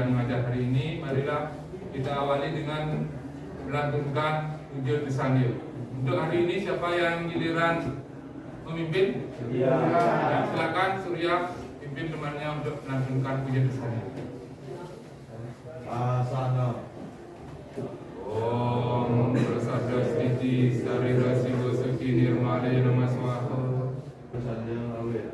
belajar mengajar hari ini, marilah kita awali dengan melantunkan Pujian Kesanil. Untuk hari ini siapa yang giliran memimpin? Ya, silakan Surya pimpin temannya untuk melantunkan Pujian Kesanil. Asana. Om Prasada Stiti Sarira Sigo Suki Nirmale Namaswaha. Sanjang awet.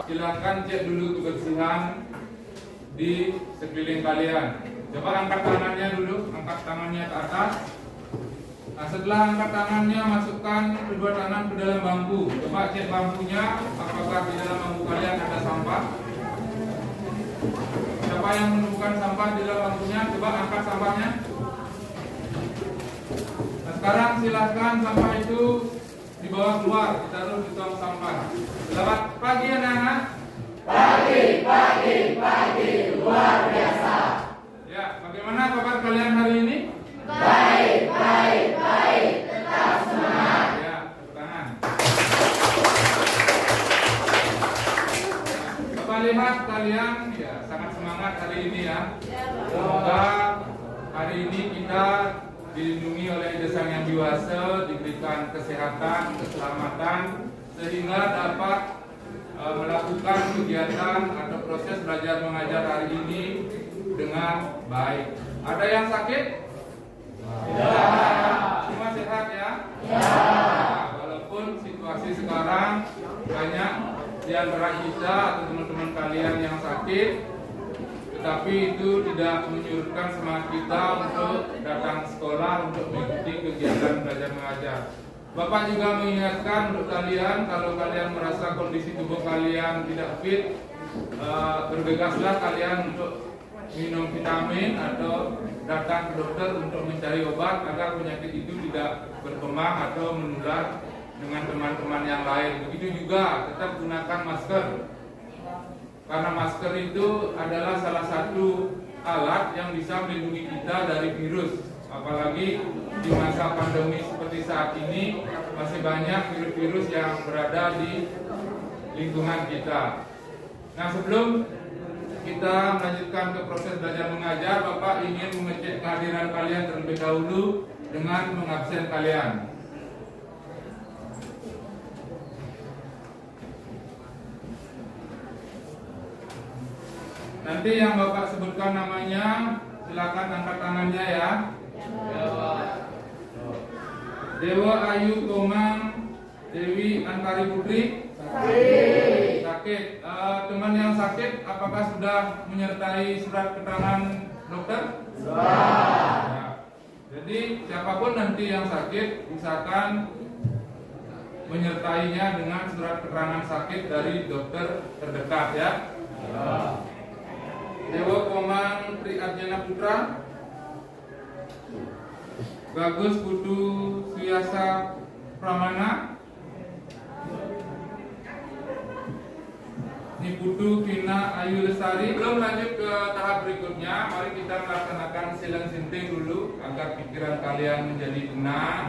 Silakan cek dulu kebersihan di sekeliling kalian. Coba angkat tangannya dulu, angkat tangannya ke atas. Nah, setelah angkat tangannya, masukkan kedua tangan ke dalam bangku. Coba cek bangkunya, apakah di dalam bangku kalian ada sampah? Siapa yang menemukan sampah di dalam bangkunya? Coba angkat sampahnya. Nah, sekarang silahkan sampah itu dibawa keluar, ditaruh di tong sampah. Selamat pagi anak-anak. Pagi, luar biasa. Ya, bagaimana kabar kalian hari ini? Baik, tetap semangat. Ya, tepuk tangan. Coba lihat kalian, ya sangat semangat hari ini ya. Semoga hari ini kita dilindungi oleh Desa Yang Biwasa, diberikan kesehatan, keselamatan, sehingga dapat melakukan kegiatan atau proses belajar mengajar hari ini dengan baik. Ada yang sakit? Ya. Semua sehat ya? Ya. Nah, walaupun situasi sekarang banyak di antara kita atau teman-teman kalian yang sakit, tetapi itu tidak menyurutkan semangat kita untuk datang sekolah untuk mengikuti kegiatan belajar mengajar. Bapak juga mengingatkan untuk kalian, kalau kalian merasa kondisi tubuh kalian tidak fit, bergegaslah kalian untuk minum vitamin atau datang ke dokter untuk mencari obat agar penyakit itu tidak berkembang atau menular dengan teman-teman yang lain. Begitu juga tetap gunakan masker, karena masker itu adalah salah satu alat yang bisa melindungi kita dari virus. Apalagi di masa pandemi seperti saat ini, masih banyak virus-virus yang berada di lingkungan kita. Nah, sebelum kita melanjutkan ke proses belajar mengajar, Bapak ingin mengecek kehadiran kalian terlebih dahulu dengan mengabsen kalian. Nanti yang Bapak sebutkan namanya, silakan angkat tangannya ya. Dewa Ayu Komang Dewi Antari Putri. Sakit. Teman yang sakit, apakah sudah menyertai surat keterangan dokter? Sudah. Ya. Jadi siapapun nanti yang sakit, misalkan menyertainya dengan surat keterangan sakit dari dokter terdekat ya. Dewa Komang Tri Arjana Putra. Bagus Putu Suyasa Pramana. Niputu Vina Ayu Lesari. Belum lanjut ke tahap berikutnya, mari kita melaksanakan silang sinting dulu agar pikiran kalian menjadi tenang.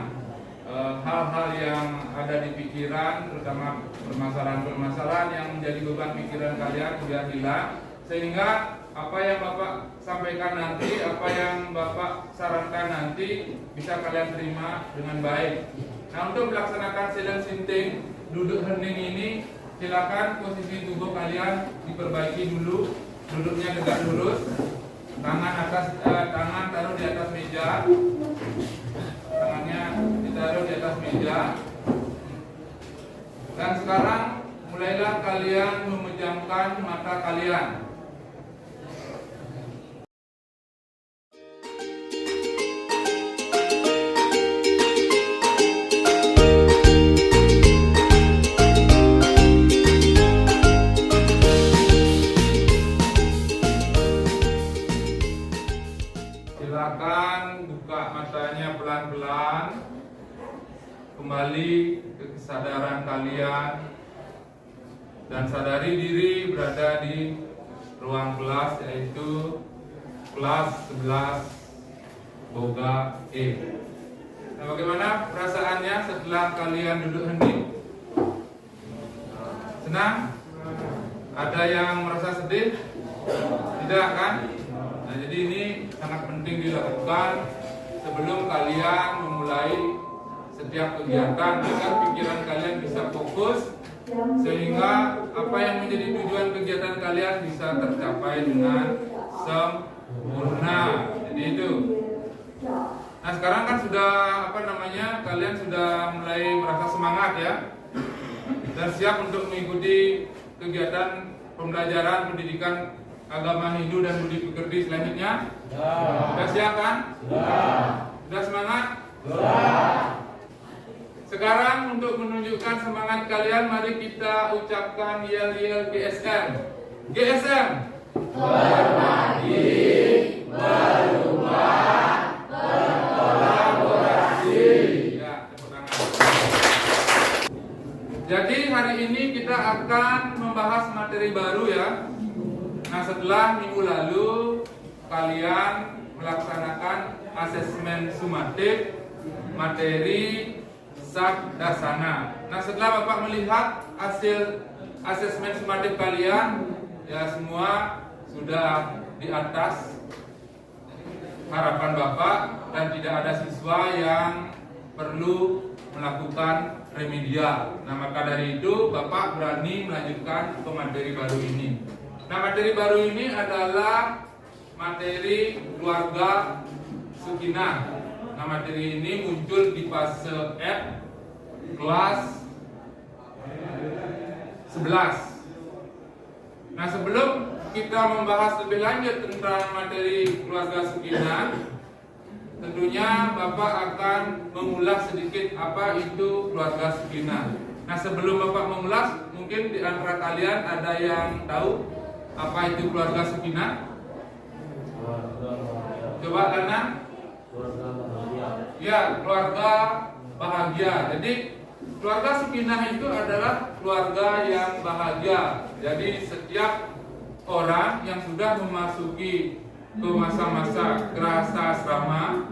Hal-hal yang ada di pikiran, terutama permasalahan-permasalahan yang menjadi beban pikiran kalian sudah hilang, sehingga apa yang Bapak sampaikan nanti, apa yang Bapak sarankan nanti bisa kalian terima dengan baik. Nah, untuk melaksanakan silang sinting duduk hening ini, silakan posisi tubuh kalian diperbaiki dulu, duduknya tegak lurus, tangan taruh di atas meja, tangannya ditaruh di atas meja. Dan sekarang mulailah kalian memejamkan mata kalian. Silakan buka matanya semuanya pelan-pelan kembali ke kesadaran kalian dan sadari diri berada di ruang kelas, yaitu kelas 11 Boga E. Nah, bagaimana perasaannya setelah kalian duduk hening? Senang? Ada yang merasa sedih? Tidak kan? Nah, jadi ini sangat penting dilakukan sebelum kalian memulai setiap kegiatan agar pikiran kalian bisa fokus sehingga apa yang menjadi tujuan kegiatan kalian bisa tercapai dengan sempurna. Jadi itu. Nah, sekarang kan sudah kalian sudah mulai merasa semangat ya, dan siap untuk mengikuti kegiatan pembelajaran pendidikan agama Hindu dan budi pekerti selanjutnya. Sudah siap kan? Sudah semangat? Sekarang untuk menunjukkan semangat kalian, mari kita ucapkan yel-yel GSM. GSM. Berbagi, berubah, berkolaborasi. Ya, tepuk tangan. Jadi hari ini kita akan membahas materi baru ya. Nah, setelah minggu lalu kalian melaksanakan asesmen sumatif materi Sadasana. Nah, setelah Bapak melihat hasil asesmen sumatif kalian, ya semua sudah di atas harapan Bapak dan tidak ada siswa yang perlu melakukan remedial. Nah, maka dari itu Bapak berani melanjutkan ke materi baru ini. Nah, materi baru ini adalah materi keluarga Sukinah. Nah, materi ini muncul di fase F kelas 11. Nah, sebelum kita membahas lebih lanjut tentang materi keluarga Sukinah, tentunya Bapak akan mengulas sedikit apa itu keluarga Sukinah. Nah, sebelum Bapak mengulas, mungkin di antara kalian ada yang tahu apa itu keluarga Sukinah? Coba Lana. Ya, keluarga bahagia. Jadi keluarga Sukinah itu adalah keluarga yang bahagia. Jadi setiap orang yang sudah memasuki ke masa-masa gerahasa asrama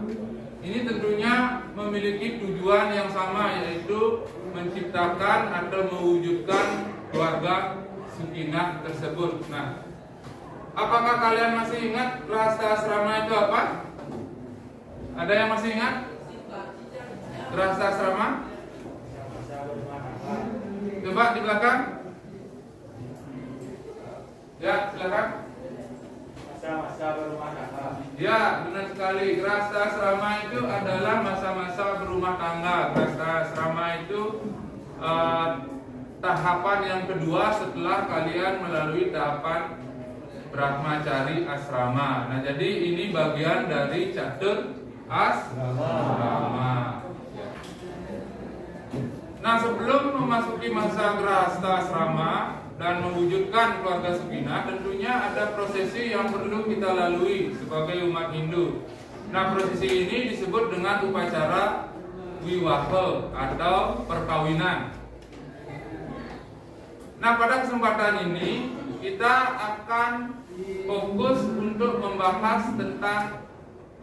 ini tentunya memiliki tujuan yang sama, yaitu menciptakan atau mewujudkan keluarga Sukinah tersebut. Nah, apakah kalian masih ingat gerahasa asrama itu apa? Ada yang masih ingat? Gerahasa asrama? Coba di belakang. Ya, silakan. Masa-masa berumah tangga. Ya, benar sekali. Gerahasa asrama itu adalah masa-masa berumah tangga. Gerahasa asrama itu tahapan yang kedua setelah kalian melalui tahapan Brahmacari asrama. Nah, jadi ini bagian dari catur asrama. Nah, sebelum memasuki masa gerahasa asrama dan mewujudkan keluarga Sukinah, tentunya ada prosesi yang perlu kita lalui sebagai umat Hindu. Nah, prosesi ini disebut dengan upacara wiwaha atau perkawinan. Nah, pada kesempatan ini kita akan fokus untuk membahas tentang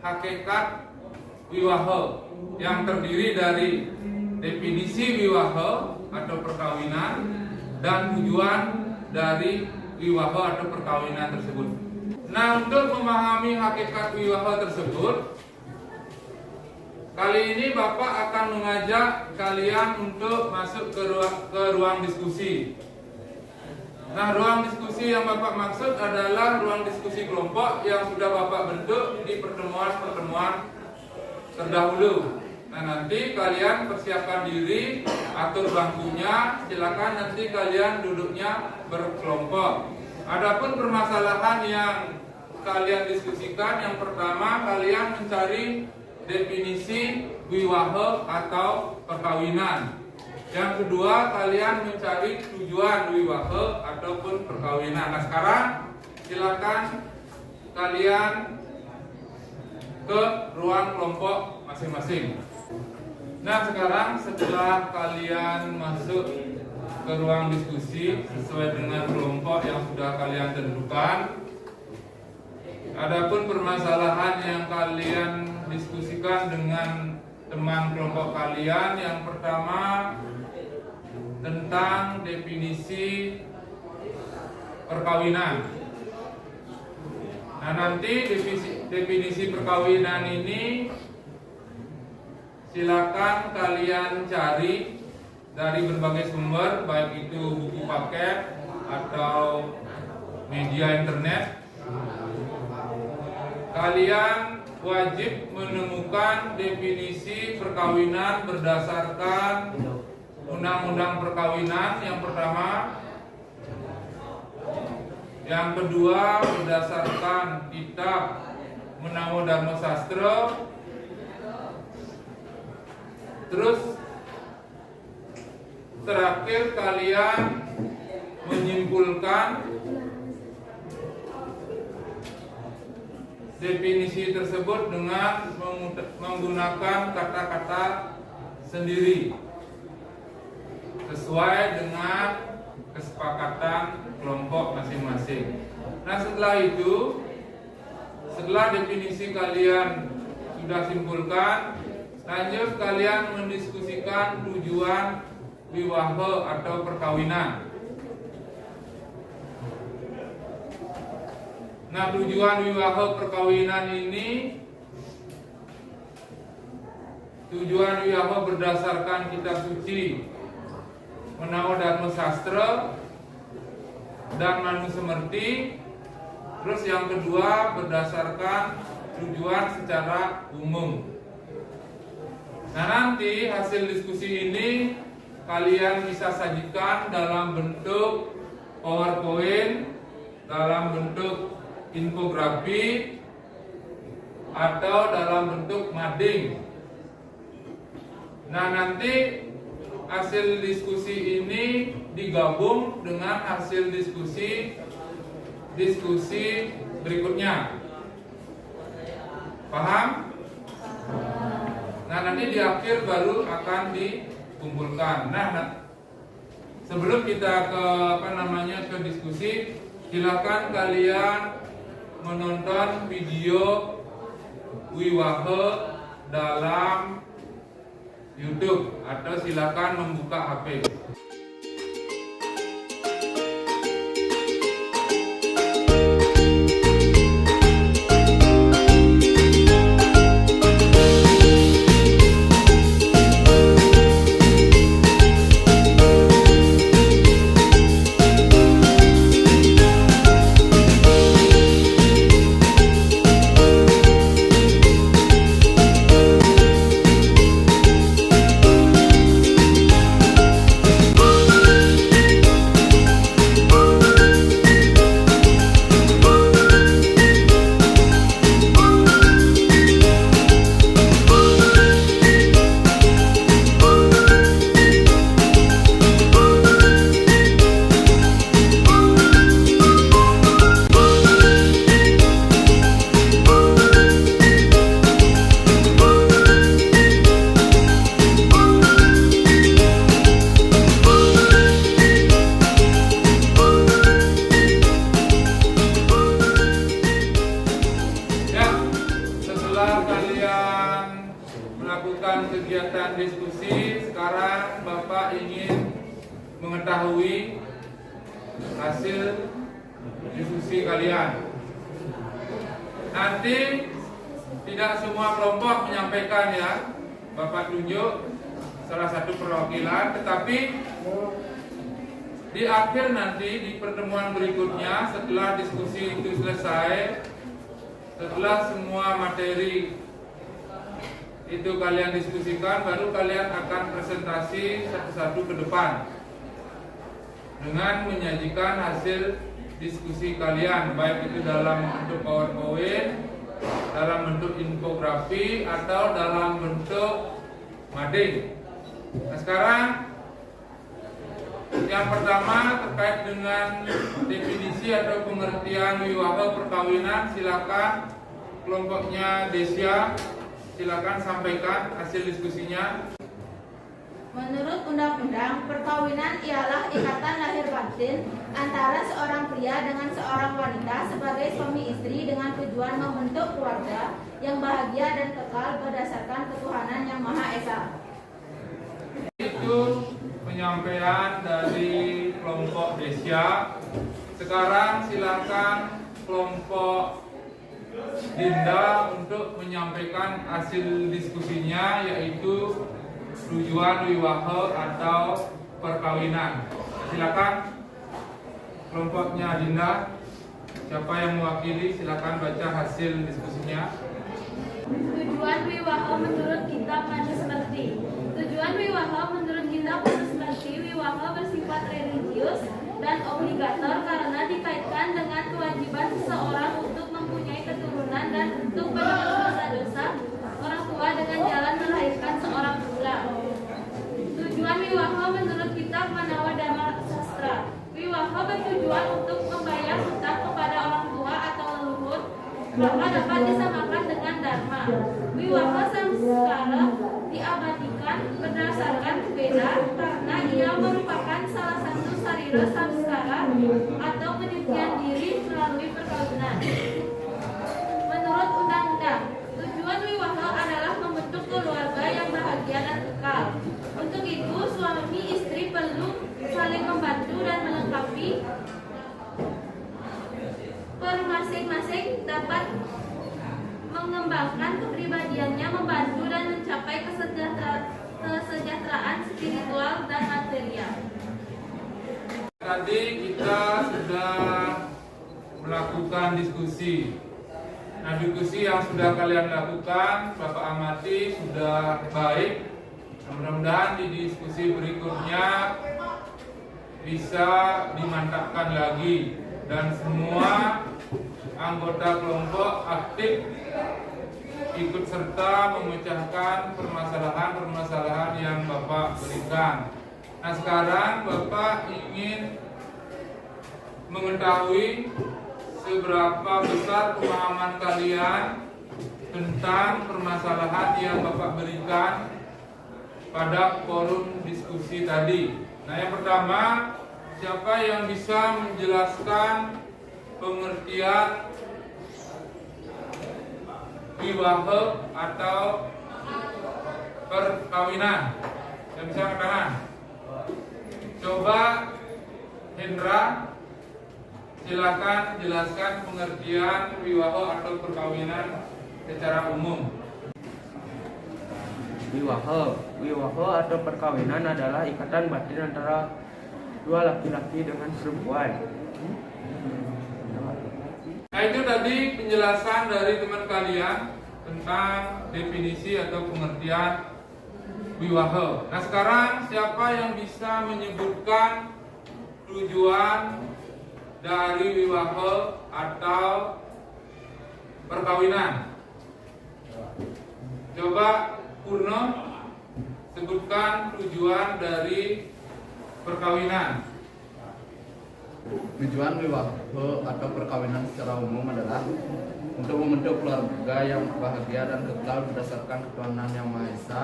hakikat wiwaha yang terdiri dari definisi wiwaha atau perkawinan dan tujuan dari wiwaha atau perkawinan tersebut. Nah, untuk memahami hakikat wiwaha tersebut, kali ini Bapak akan mengajak kalian untuk masuk ke ruang diskusi. Nah, ruang diskusi yang Bapak maksud adalah ruang diskusi kelompok yang sudah Bapak bentuk di pertemuan-pertemuan terdahulu. Nah, nanti kalian persiapkan diri, atur bangkunya, silakan nanti kalian duduknya berkelompok. Adapun permasalahan yang kalian diskusikan, yang pertama kalian mencari definisi wiwaha atau perkawinan. Yang kedua kalian mencari tujuan wiwaha ataupun perkawinan. Nah, sekarang silakan kalian ke ruang kelompok masing-masing. Nah, sekarang setelah kalian masuk ke ruang diskusi sesuai dengan kelompok yang sudah kalian tentukan, adapun permasalahan yang kalian diskusikan dengan teman kelompok kalian, yang pertama tentang definisi perkawinan. Nah, nanti definisi perkawinan ini silakan kalian cari dari berbagai sumber, baik itu buku paket atau media internet. Kalian wajib menemukan definisi perkawinan berdasarkan Undang-Undang Perkawinan yang pertama. Yang kedua berdasarkan kitab Menamo Dharma Sastra. Terus terakhir kalian menyimpulkan definisi tersebut dengan menggunakan kata-kata sendiri sesuai dengan kesepakatan kelompok masing-masing. Nah, setelah itu, setelah definisi kalian sudah simpulkan, lanjut kalian mendiskusikan tujuan wiwaha atau perkawinan. Nah, tujuan wiwaha perkawinan ini, tujuan wiwaha berdasarkan kitab suci Menamo Dharma Sastra dan Manu Semerti. Terus yang kedua berdasarkan tujuan secara umum. Nah, nanti hasil diskusi ini kalian bisa sajikan dalam bentuk PowerPoint, dalam bentuk infografi, atau dalam bentuk mading. Nah, nanti hasil diskusi ini digabung dengan hasil diskusi berikutnya. Paham? Nah, nanti di akhir baru akan dikumpulkan. Nah, sebelum kita ke diskusi, silakan kalian menonton video wiwaha dalam YouTube atau silakan membuka HP. Kegiatan diskusi, sekarang Bapak ingin mengetahui hasil diskusi kalian. Nanti tidak semua kelompok menyampaikan, ya, Bapak tunjuk salah satu perwakilan, tetapi di akhir nanti di pertemuan berikutnya setelah diskusi itu selesai, setelah semua materi itu kalian diskusikan, baru kalian akan presentasi satu-satu ke depan dengan menyajikan hasil diskusi kalian, baik itu dalam bentuk PowerPoint, dalam bentuk infografi, atau dalam bentuk mading. Nah, sekarang yang pertama terkait dengan definisi atau pengertian wiwaha perkawinan, silakan kelompoknya Desya silakan sampaikan hasil diskusinya. Menurut undang-undang, perkawinan ialah ikatan lahir batin antara seorang pria dengan seorang wanita sebagai suami istri dengan tujuan membentuk keluarga yang bahagia dan kekal berdasarkan ketuhanan yang Maha Esa. Itu penyampaian dari kelompok Desya. Sekarang silakan kelompok Dinda untuk menyampaikan hasil diskusinya, yaitu tujuan wiwaha atau perkawinan. Silakan kelompoknya Dinda. Siapa yang mewakili? Silakan baca hasil diskusinya. Tujuan wiwaha menurut kitab Manusmriti. Tujuan wiwaha menurut kitab Manusmriti, wiwaha bersifat religius dan obligator karena dikaitkan dengan kewajiban seseorang untuk mempunyai keturunan dan untuk menebus dosa-dosa orang tua dengan jalan melahirkan seorang pula. Tujuan wiwaha menurut kitab Manawa Dharma Sastra. Wiwaha bertujuan untuk membayar hutang kepada orang tua atau leluhur, maka dapat disamakan dengan dharma. Wiwaha samskara diabadikan berdasarkan Veda karena ia merupakan salah satu sarira samskara atau penelitian diri melalui perkawinan. Menurut undang-undang, tujuan wiwaha adalah membentuk keluarga yang bahagia dan kekal. Untuk itu, suami istri perlu saling membantu dan melengkapi. Per masing-masing dapat mengembangkan kepribadiannya, membantu dan mencapai kesejahteraan spiritual dan material. Tadi kita sudah melakukan diskusi. Nah, diskusi yang sudah kalian lakukan, Bapak amati sudah baik. Mudah-mudahan di diskusi berikutnya bisa dimantapkan lagi dan semua anggota kelompok aktif ikut serta memecahkan permasalahan-permasalahan yang Bapak berikan. Nah, sekarang Bapak ingin mengetahui seberapa besar pemahaman kalian tentang permasalahan yang Bapak berikan pada forum diskusi tadi. Nah, yang pertama, siapa yang bisa menjelaskan pengertian wiwaha atau perkawinan? Yang bisa angkat tangan. Coba Hendra, silakan jelaskan pengertian wiwaha atau perkawinan secara umum. Wiwaha atau perkawinan adalah ikatan batin antara dua laki-laki dengan perempuan. Nah, itu tadi penjelasan dari teman kalian tentang definisi atau pengertian wiwaha. Nah, sekarang siapa yang bisa menyebutkan tujuan dari wiwaha atau perkawinan? Coba Purno sebutkan tujuan dari perkawinan. Tujuan wiwaha atau perkawinan secara umum adalah untuk membentuk keluarga yang bahagia dan kekal berdasarkan ketuhanan yang Maha Esa,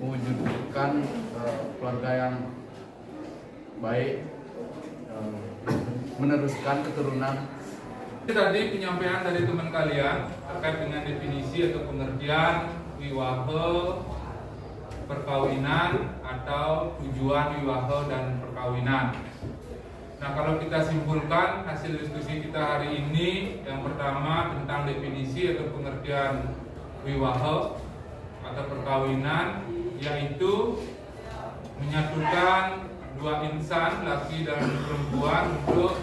mewujudkan keluarga yang baik, meneruskan keturunan. Tadi penyampaian dari teman kalian terkait dengan definisi atau pengertian wiwaha, perkawinan atau tujuan wiwaha dan perkawinan. Nah, kalau kita simpulkan hasil diskusi kita hari ini, yang pertama tentang definisi atau pengertian wiwaha atau perkawinan, yaitu menyatukan dua insan, laki dan perempuan, untuk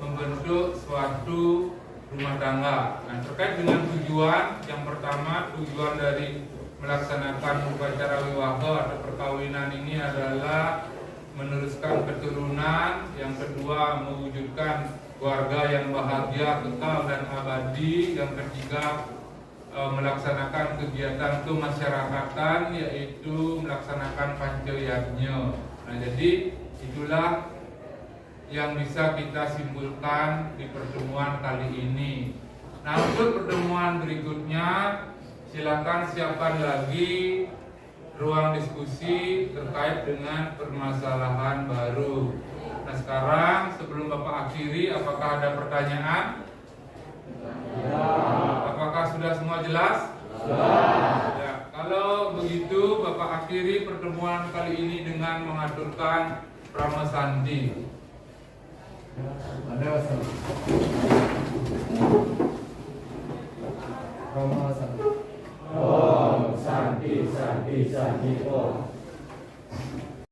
membentuk suatu rumah tangga. Nah, terkait dengan tujuan, yang pertama, tujuan dari melaksanakan upacara wiwaha atau perkawinan ini adalah meneruskan keturunan, yang kedua mewujudkan keluarga yang bahagia, kekal dan abadi, yang ketiga melaksanakan kegiatan kemasyarakatan, yaitu melaksanakan pancayatnya. Nah, jadi itulah yang bisa kita simpulkan di pertemuan kali ini. Nah, untuk pertemuan berikutnya silakan siapkan lagi ruang diskusi terkait dengan permasalahan baru. Nah sekarang sebelum Bapak akhiri, apakah ada pertanyaan? Ya. Apakah sudah semua jelas? Ya. Kalau begitu Bapak akhiri pertemuan kali ini dengan mengaturkan pramesandi. Ada wassalam. Rama wassalam. Om Santi Santi Santi Om.